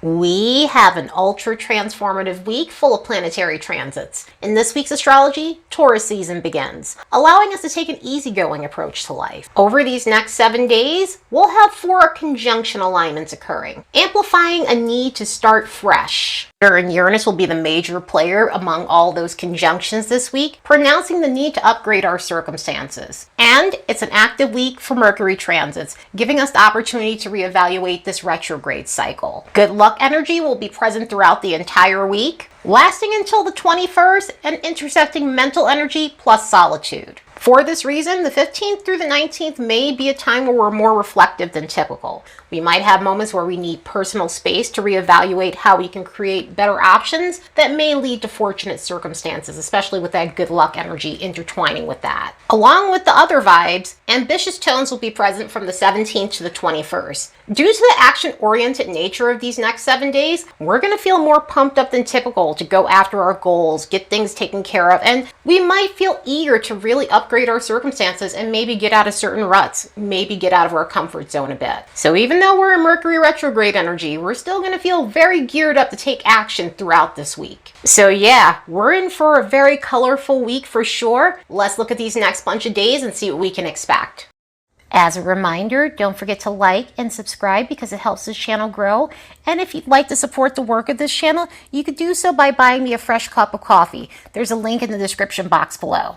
We have an ultra transformative week full of planetary transits. In this week's astrology, Taurus season begins, allowing us to take an easygoing approach to life. Over these next 7 days, we'll have 4 conjunction alignments occurring, amplifying a need to start fresh. Jupiter-Uranus will be the major player among all those conjunctions this week, pronouncing the need to upgrade our circumstances. And it's an active week for Mercury transits, giving us the opportunity to reevaluate this retrograde cycle. Good luck energy will be present throughout the entire week, lasting until the 21st and intersecting mental energy plus solitude. For this reason, the 15th through the 19th may be a time where we're more reflective than typical. We might have moments where we need personal space to reevaluate how we can create better options that may lead to fortunate circumstances, especially with that good luck energy intertwining with that. Along with the other vibes, ambitious tones will be present from the 17th to the 21st. Due to the action-oriented nature of these next 7 days, we're going to feel more pumped up than typical to go after our goals, get things taken care of, and we might feel eager to really upgrade our circumstances and maybe get out of certain ruts, maybe get out of our comfort zone a bit. So even though we're in Mercury retrograde energy, we're still going to feel very geared up to take action throughout this week. So yeah, we're in for a very colorful week for sure. Let's look at these next bunch of days and see what we can expect. As a reminder, don't forget to like and subscribe because it helps this channel grow. And if you'd like to support the work of this channel, you could do so by buying me a fresh cup of coffee. There's a link in the description box below.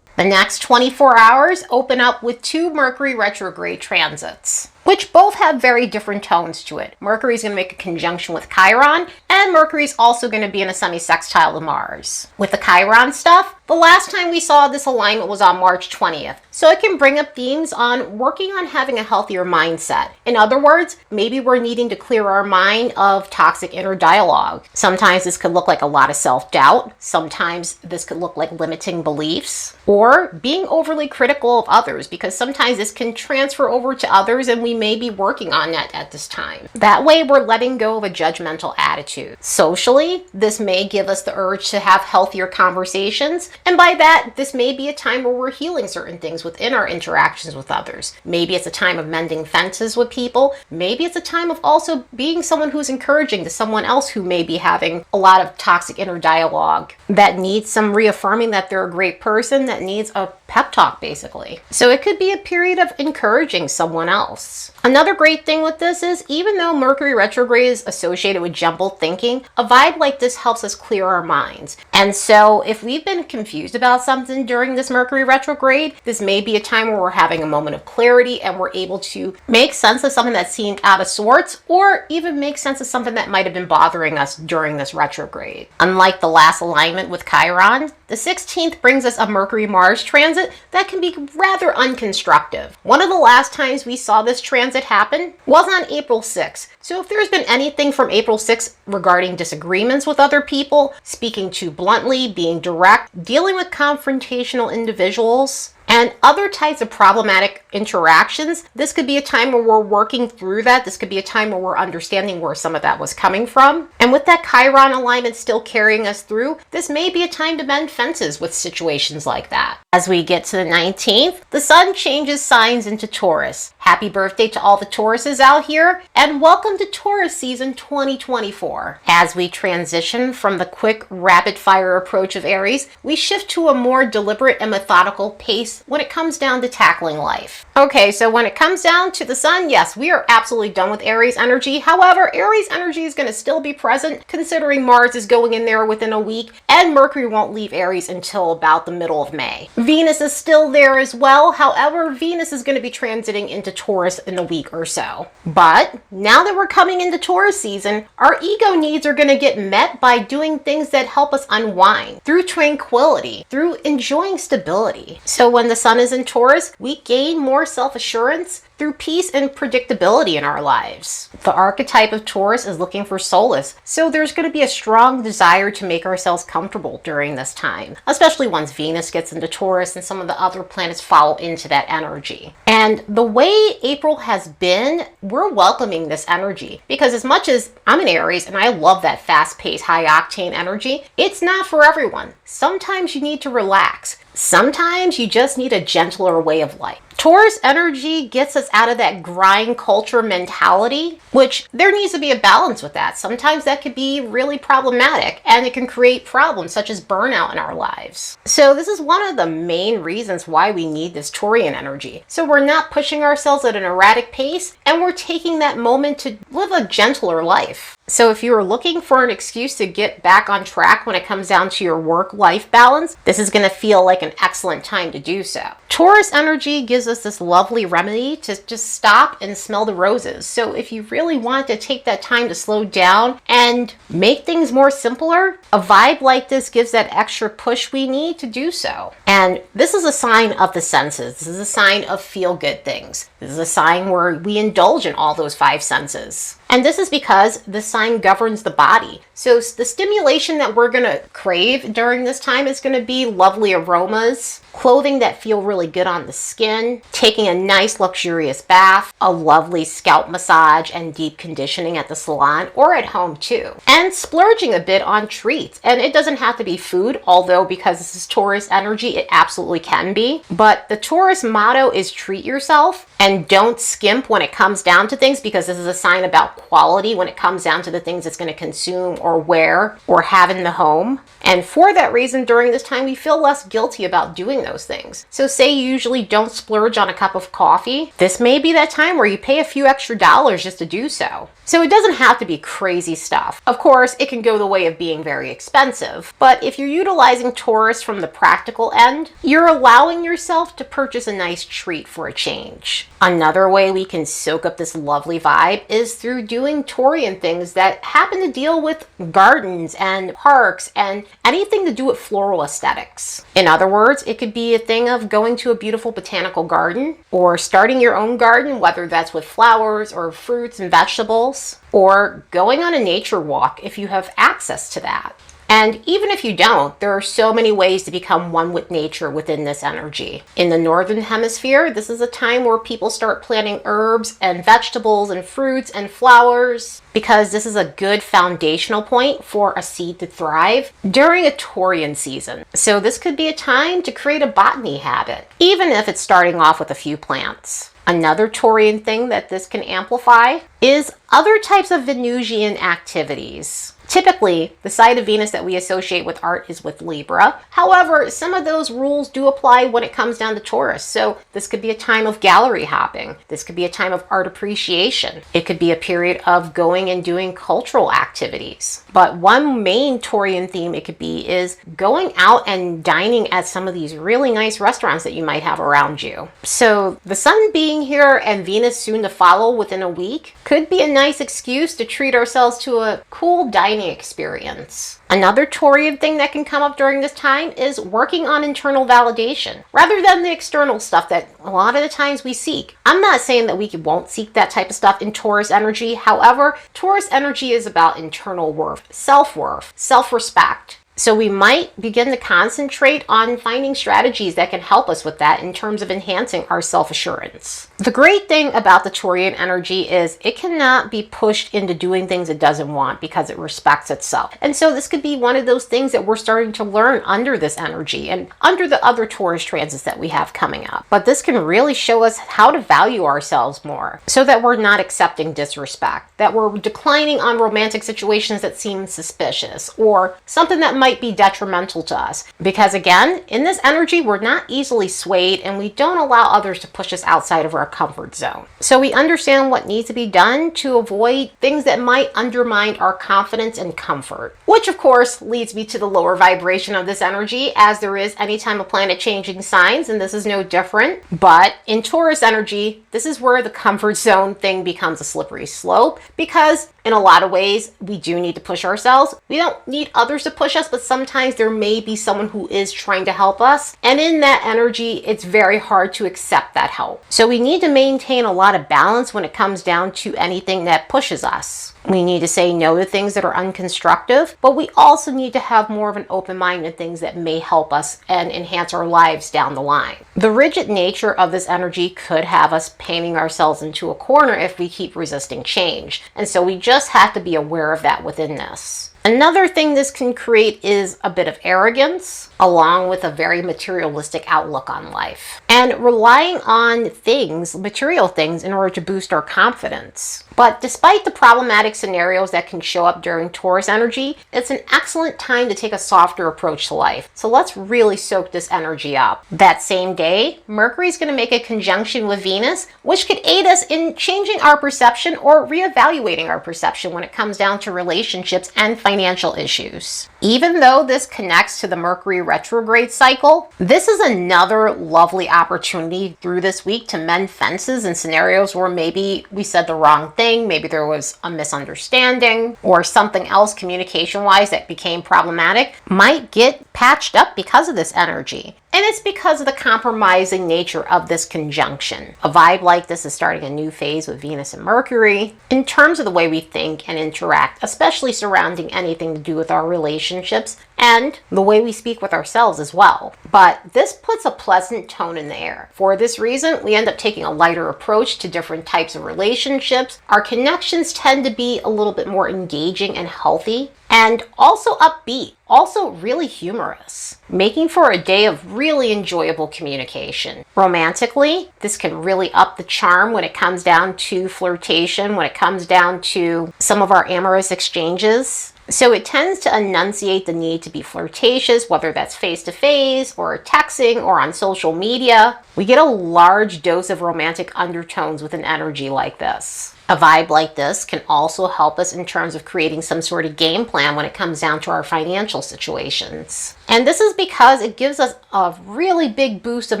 The next 24 hours open up with 2 Mercury retrograde transits, which both have very different tones to it. Mercury's going to make a conjunction with Chiron, and Mercury's also going to be in a semisextile to Mars. With the Chiron stuff, the last time we saw this alignment was on March 20th, so it can bring up themes on working on having a healthier mindset. In other words, maybe we're needing to clear our mind of toxic inner dialogue. Sometimes this could look like a lot of self-doubt. Sometimes this could look like limiting beliefs or being overly critical of others, because sometimes this can transfer over to others and we may be working on that at this time. That way we're letting go of a judgmental attitude. Socially, this may give us the urge to have healthier conversations, and by that, this may be a time where we're healing certain things within our interactions with others. Maybe it's a time of mending fences with people. Maybe it's a time of also being someone who's encouraging to someone else who may be having a lot of toxic inner dialogue that needs some reaffirming that they're a great person, that needs a pep talk basically. So it could be a period of encouraging someone else. Another great thing with this is, even though Mercury retrograde is associated with jumbled thinking, a vibe like this helps us clear our minds. And so if we've been confused about something during this Mercury retrograde, this may be a time where we're having a moment of clarity and we're able to make sense of something that seemed out of sorts, or even make sense of something that might have been bothering us during this retrograde. Unlike the last alignment with Chiron, the 16th brings us a Mercury-Mars transit that can be rather unconstructive. One of the last times we saw this transit happen was on April 6th. So if there's been anything from April 6th regarding disagreements with other people, speaking too bluntly, being direct, dealing with confrontational individuals, and other types of problematic interactions, this could be a time where we're working through that. This could be a time where we're understanding where some of that was coming from. And with that Chiron alignment still carrying us through, this may be a time to mend fences with situations like that. As we get to the 19th, the sun changes signs into Taurus. Happy birthday to all the Tauruses out here, and welcome to Taurus season 2024. As we transition from the quick, rapid-fire approach of Aries, we shift to a more deliberate and methodical pace when it comes down to tackling life. Okay, so when it comes down to the sun, yes, we are absolutely done with Aries energy. However, Aries energy is going to still be present, considering Mars is going in there within a week, and Mercury won't leave Aries until about the middle of May. Venus is still there as well. However, Venus is going to be transiting into Taurus in a week or so. But now that we're coming into Taurus season, our ego needs are going to get met by doing things that help us unwind through tranquility, through enjoying stability. So when the sun is in Taurus, we gain more self-assurance through peace and predictability in our lives. The archetype of Taurus is looking for solace, so there's going to be a strong desire to make ourselves comfortable during this time, especially once Venus gets into Taurus and some of the other planets follow into that energy. And the way April has been, we're welcoming this energy, because as much as I'm an Aries and I love that fast-paced, high-octane energy, it's not for everyone. Sometimes you need to relax. Sometimes you just need a gentler way of life. Taurus energy gets us out of that grind culture mentality, which there needs to be a balance with that. Sometimes that could be really problematic and it can create problems such as burnout in our lives. So this is one of the main reasons why we need this Taurian energy. So we're not pushing ourselves at an erratic pace and we're taking that moment to live a gentler life. So if you are looking for an excuse to get back on track when it comes down to your work-life balance, this is going to feel like an excellent time to do so. Taurus energy gives us this lovely remedy to just stop and smell the roses. So if you really want to take that time to slow down and make things more simpler, a vibe like this gives that extra push we need to do so. And this is a sign of the senses. This is a sign of feel-good things. This is a sign where we indulge in all those five senses. And this is because the sign governs the body. So the stimulation that we're going to crave during this time is going to be lovely aromas, clothing that feel really good on the skin, taking a nice luxurious bath, a lovely scalp massage and deep conditioning at the salon or at home too, and splurging a bit on treats. And it doesn't have to be food, although because this is Taurus energy, it absolutely can be. But the Taurus motto is treat yourself and don't skimp when it comes down to things, because this is a sign about quality when it comes down to the things it's going to consume or wear or have in the home. And for that reason, during this time, we feel less guilty about doing those things. So say you usually don't splurge on a cup of coffee, this may be that time where you pay a few extra dollars just to do so. So it doesn't have to be crazy stuff. Of course, it can go the way of being very expensive, but if you're utilizing Taurus from the practical end, you're allowing yourself to purchase a nice treat for a change. Another way we can soak up this lovely vibe is through doing Taurian things that happen to deal with gardens and parks and anything to do with floral aesthetics. In other words, it could be a thing of going to a beautiful botanical garden or starting your own garden, whether that's with flowers or fruits and vegetables, or going on a nature walk if you have access to that. And even if you don't, there are so many ways to become one with nature within this energy. In the Northern Hemisphere, this is a time where people start planting herbs and vegetables and fruits and flowers, because this is a good foundational point for a seed to thrive during a Taurian season. So this could be a time to create a botany habit, even if it's starting off with a few plants. Another Taurian thing that this can amplify is other types of Venusian activities. Typically, the side of Venus that we associate with art is with Libra. However, some of those rules do apply when it comes down to Taurus. So this could be a time of gallery hopping. This could be a time of art appreciation. It could be a period of going and doing cultural activities. But one main Taurian theme it could be is going out and dining at some of these really nice restaurants that you might have around you. So the sun being here and Venus soon to follow within a week could be a nice excuse to treat ourselves to a cool dining experience. Another Taurian thing that can come up during this time is working on internal validation rather than the external stuff that a lot of the times we seek. I'm not saying that we won't seek that type of stuff in Taurus energy. However, Taurus energy is about internal worth, self-respect. So we might begin to concentrate on finding strategies that can help us with that in terms of enhancing our self-assurance. The great thing about the Taurian energy is it cannot be pushed into doing things it doesn't want because it respects itself. And so this could be one of those things that we're starting to learn under this energy and under the other Taurus transits that we have coming up. But this can really show us how to value ourselves more so that we're not accepting disrespect, that we're declining on romantic situations that seem suspicious or something that might be detrimental to us. Because again, in this energy, we're not easily swayed and we don't allow others to push us outside of our comfort zone. So we understand what needs to be done to avoid things that might undermine our confidence and comfort. Which of course leads me to the lower vibration of this energy, as there is anytime a planet changing signs, and this is no different. But in Taurus energy, this is where the comfort zone thing becomes a slippery slope, because in a lot of ways, we do need to push ourselves. We don't need others to push us, but sometimes there may be someone who is trying to help us. And in that energy, it's very hard to accept that help. So we need to maintain a lot of balance when it comes down to anything that pushes us. We need to say no to things that are unconstructive, but we also need to have more of an open mind to things that may help us and enhance our lives down the line. The rigid nature of this energy could have us painting ourselves into a corner if we keep resisting change, and so we just have to be aware of that within this. Another thing this can create is a bit of arrogance, along with a very materialistic outlook on life, and relying on things, material things, in order to boost our confidence. But despite the problematic scenarios that can show up during Taurus energy, it's an excellent time to take a softer approach to life. So let's really soak this energy up. That same day, Mercury is going to make a conjunction with Venus, which could aid us in changing our perception or reevaluating our perception when it comes down to relationships and financial issues. Even though this connects to the Mercury retrograde cycle, this is another lovely opportunity through this week to mend fences in scenarios where maybe we said the wrong thing, maybe there was a misunderstanding, or something else communication-wise that became problematic might get patched up because of this energy. And it's because of the compromising nature of this conjunction. A vibe like this is starting a new phase with Venus and Mercury in terms of the way we think and interact, especially surrounding anything to do with our relationships and the way we speak with ourselves as well. But this puts a pleasant tone in the air. For this reason, we end up taking a lighter approach to different types of relationships. Our connections tend to be a little bit more engaging and healthy, and also upbeat, also really humorous, making for a day of really enjoyable communication. Romantically, this can really up the charm when it comes down to flirtation, when it comes down to some of our amorous exchanges. So it tends to enunciate the need to be flirtatious, whether that's face-to-face or texting or on social media. We get a large dose of romantic undertones with an energy like this. A vibe like this can also help us in terms of creating some sort of game plan when it comes down to our financial situations. And this is because it gives us a really big boost of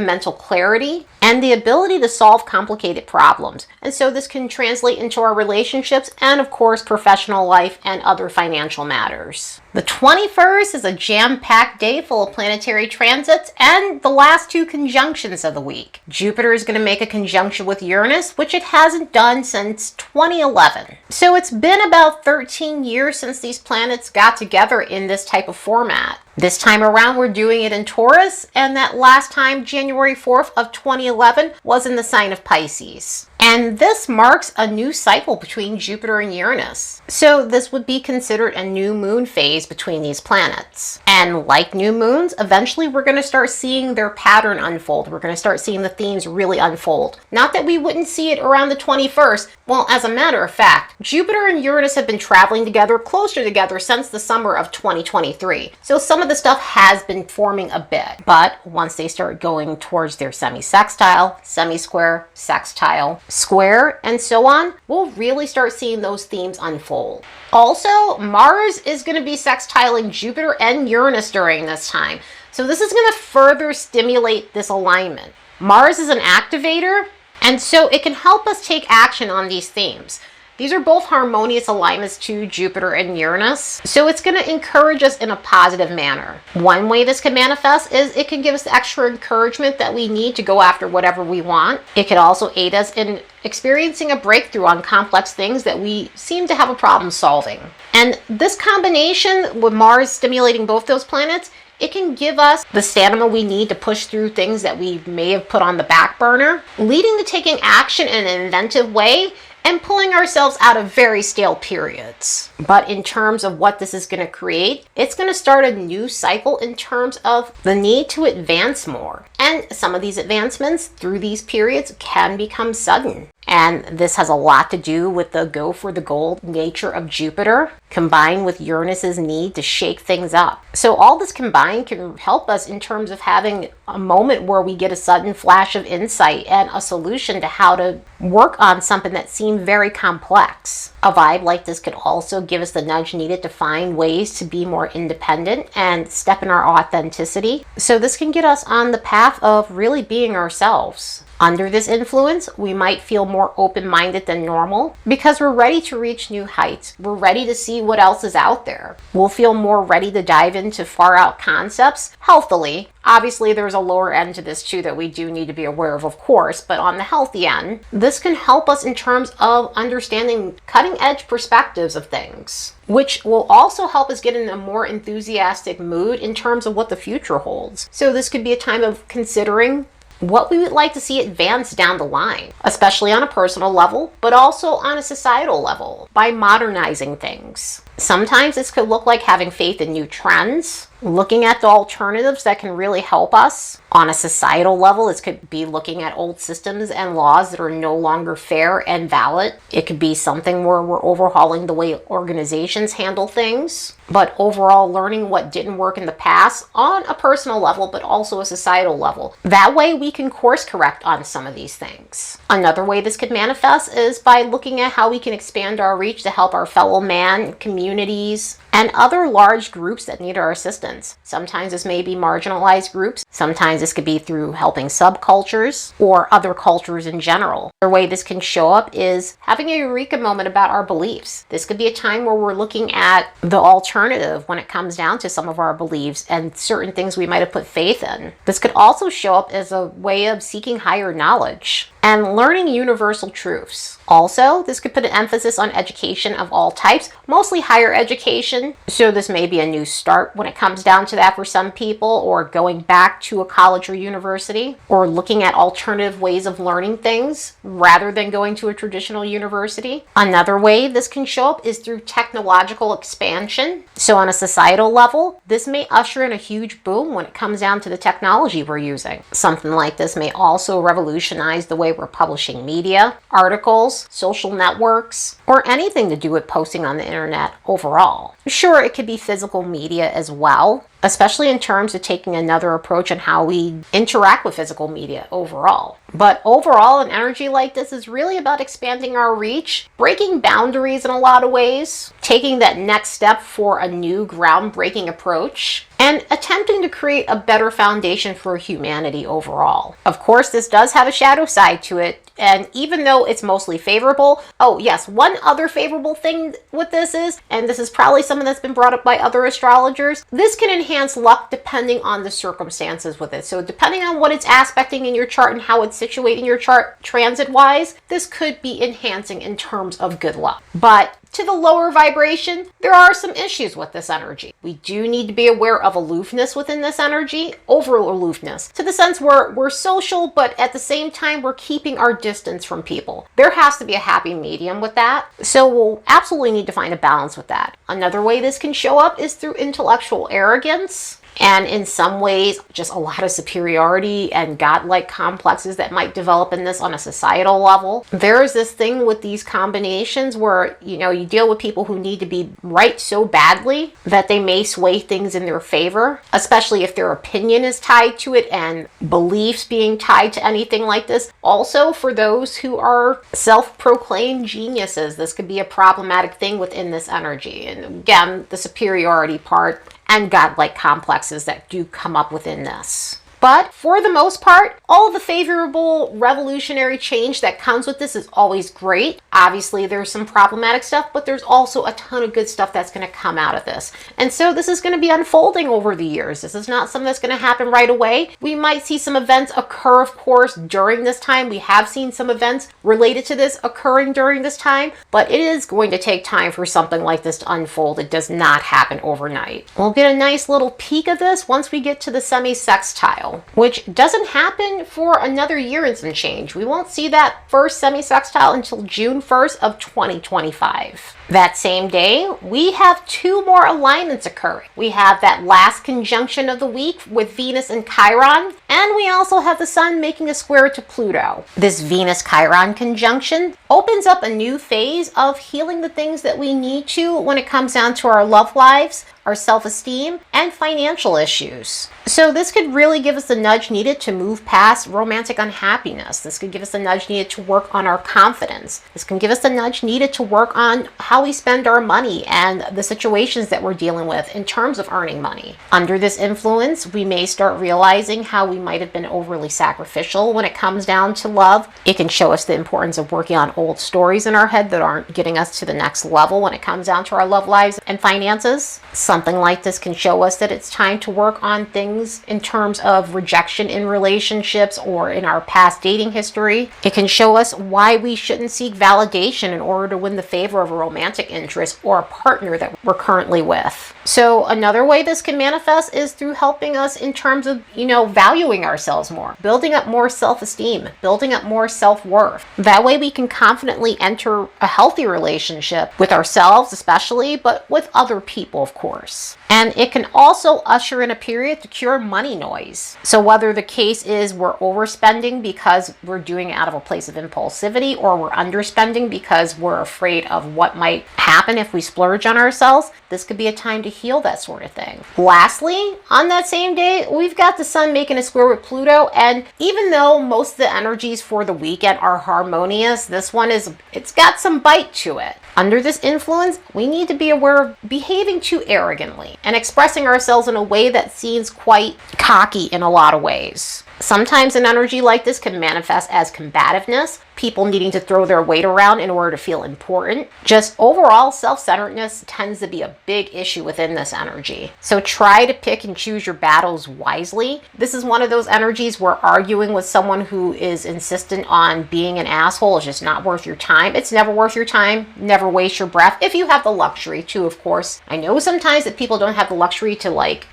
mental clarity and the ability to solve complicated problems. And so this can translate into our relationships and, of course, professional life and other financial matters. The 21st is a jam-packed day full of planetary transits and the last two conjunctions of the week. Jupiter is going to make a conjunction with Uranus, which it hasn't done since 2011. So it's been about 13 years since these planets got together in this type of format. This time around, we're doing it in Taurus, and that last time, January 4th of 2011, was in the sign of Pisces. And this marks a new cycle between Jupiter and Uranus. So this would be considered a new moon phase between these planets. And like new moons, eventually we're going to start seeing their pattern unfold. We're going to start seeing the themes really unfold. Not that we wouldn't see it around the 21st. Well, as a matter of fact, Jupiter and Uranus have been traveling together, closer together since the summer of 2023. So some of the stuff has been forming a bit. But once they start going towards their semisextile, semi-square, sextile, square, and so on, we'll really start seeing those themes unfold. Also, Mars is going to be sextiling Jupiter and Uranus during this time. So this is going to further stimulate this alignment. Mars is an activator, and so it can help us take action on these themes. These are both harmonious alignments to Jupiter and Uranus, so it's going to encourage us in a positive manner. One way this can manifest is it can give us the extra encouragement that we need to go after whatever we want. It could also aid us in experiencing a breakthrough on complex things that we seem to have a problem solving. And this combination with Mars stimulating both those planets, it can give us the stamina we need to push through things that we may have put on the back burner, leading to taking action in an inventive way and pulling ourselves out of very stale periods. But in terms of what this is going to create, it's going to start a new cycle in terms of the need to advance more. And some of these advancements through these periods can become sudden. And this has a lot to do with the go for the gold nature of Jupiter, combined with Uranus's need to shake things up. So all this combined can help us in terms of having a moment where we get a sudden flash of insight and a solution to how to work on something that seemed very complex. A vibe like this could also give us the nudge needed to find ways to be more independent and step in our authenticity. So this can get us on the path of really being ourselves. Under this influence, we might feel more open-minded than normal because we're ready to reach new heights. We're ready to see what else is out there. We'll feel more ready to dive into far-out concepts healthily, Obviously, there's a lower end to this too that we do need to be aware of course, but on the healthy end, this can help us in terms of understanding cutting edge perspectives of things, which will also help us get in a more enthusiastic mood in terms of what the future holds. So this could be a time of considering what we would like to see advance down the line, especially on a personal level, but also on a societal level, by modernizing things. Sometimes this could look like having faith in new trends, looking at the alternatives that can really help us. On a societal level, this could be looking at old systems and laws that are no longer fair and valid. It could be something where we're overhauling the way organizations handle things, but overall learning what didn't work in the past on a personal level, but also a societal level. That way we can course correct on some of these things. Another way this could manifest is by looking at how we can expand our reach to help our fellow man, communities, and other large groups that need our assistance. Sometimes this may be marginalized groups. Sometimes this could be through helping subcultures or other cultures in general. Another way this can show up is having a eureka moment about our beliefs. This could be a time where we're looking at the alternative when it comes down to some of our beliefs and certain things we might have put faith in. This could also show up as a way of seeking higher knowledge and learning universal truths. Also, this could put an emphasis on education of all types, mostly higher education. So this may be a new start when it comes down to that for some people, or going back to a college or university, or looking at alternative ways of learning things rather than going to a traditional university. Another way this can show up is through technological expansion. So on a societal level, this may usher in a huge boom when it comes down to the technology we're using. Something like this may also revolutionize the way we're publishing media, articles, social networks, or anything to do with posting on the internet overall. Sure, it could be physical media as well, especially in terms of taking another approach on how we interact with physical media overall. But overall, an energy like this is really about expanding our reach, breaking boundaries in a lot of ways, taking that next step for a new groundbreaking approach, and attempting to create a better foundation for humanity overall. Of course, this does have a shadow side to it, and even though it's mostly favorable, oh yes, one other favorable thing with this is, and this is probably something that's been brought up by other astrologers, this can enhance luck depending on the circumstances with it. So depending on what it's aspecting in your chart and how it's situated in your chart transit-wise, this could be enhancing in terms of good luck. But to the lower vibration, there are some issues with this energy. We do need to be aware of aloofness within this energy, over aloofness, to the sense where we're social, but at the same time, we're keeping our distance from people. There has to be a happy medium with that. So we'll absolutely need to find a balance with that. Another way this can show up is through intellectual arrogance. And in some ways, just a lot of superiority and godlike complexes that might develop in this on a societal level. There's this thing with these combinations where, you deal with people who need to be right so badly that they may sway things in their favor, especially if their opinion is tied to it and beliefs being tied to anything like this. Also, for those who are self-proclaimed geniuses, this could be a problematic thing within this energy. And again, the superiority part and godlike complexes that do come up within this. But for the most part, all the favorable revolutionary change that comes with this is always great. Obviously, there's some problematic stuff, but there's also a ton of good stuff that's going to come out of this. And so this is going to be unfolding over the years. This is not something that's going to happen right away. We might see some events occur, of course, during this time. We have seen some events related to this occurring during this time, but it is going to take time for something like this to unfold. It does not happen overnight. We'll get a nice little peek of this once we get to the semisextile, which doesn't happen for another year and some change. We won't see that first semisextile until June 1st of 2025. That same day, we have two more alignments occurring. We have that last conjunction of the week with Venus and Chiron, and we also have the Sun making a square to Pluto. This Venus-Chiron conjunction opens up a new phase of healing the things that we need to when it comes down to our love lives, our self-esteem, and financial issues. So this could really give us the nudge needed to move past romantic unhappiness. This could give us the nudge needed to work on our confidence. This can give us the nudge needed to work on how how we spend our money and the situations that we're dealing with in terms of earning money. Under this influence, we may start realizing how we might have been overly sacrificial when it comes down to love. It can show us the importance of working on old stories in our head that aren't getting us to the next level when it comes down to our love lives and finances. Something like this can show us that it's time to work on things in terms of rejection in relationships or in our past dating history. It can show us why we shouldn't seek validation in order to win the favor of a romantic interest or a partner that we're currently with. So another way this can manifest is through helping us in terms of, valuing ourselves more, building up more self-esteem, building up more self-worth. That way we can confidently enter a healthy relationship with ourselves especially, but with other people, of course. And it can also usher in a period to cure money noise. So whether the case is we're overspending because we're doing it out of a place of impulsivity, or we're underspending because we're afraid of what might happen if we splurge on ourselves, this could be a time to heal that sort of thing. Lastly, on that same day, we've got the sun making a square with Pluto, and even though most of the energies for the weekend are harmonious, this one it's got some bite to it. Under this influence, we need to be aware of behaving too arrogantly and expressing ourselves in a way that seems quite cocky in a lot of ways. Sometimes an energy like this can manifest as combativeness, people needing to throw their weight around in order to feel important. Just overall self-centeredness tends to be a big issue within this energy. So try to pick and choose your battles wisely. This is one of those energies where arguing with someone who is insistent on being an asshole is just not worth your time. It's never worth your time. Never waste your breath if you have the luxury to, of course. I know sometimes that people don't have the luxury to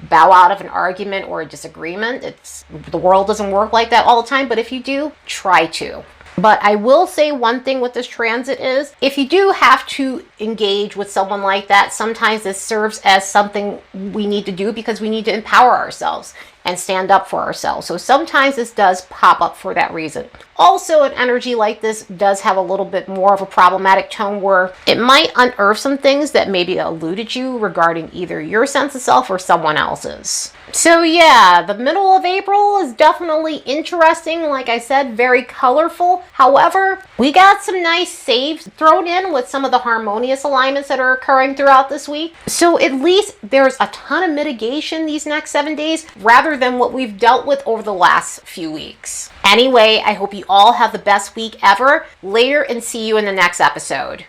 bow out of an argument or a disagreement. The world doesn't work like that all the time, but if you do, try to. But I will say one thing with this transit is, if you do have to engage with someone like that, sometimes this serves as something we need to do because we need to empower ourselves and stand up for ourselves. So sometimes this does pop up for that reason. Also, an energy like this does have a little bit more of a problematic tone where it might unearth some things that maybe eluded you regarding either your sense of self or someone else's. So yeah, the middle of April is definitely interesting. Like I said, very colorful. However, we got some nice saves thrown in with some of the harmonious alignments that are occurring throughout this week. So at least there's a ton of mitigation these next 7 days rather than what we've dealt with over the last few weeks. Anyway, I hope you all have the best week ever. Later, and see you in the next episode.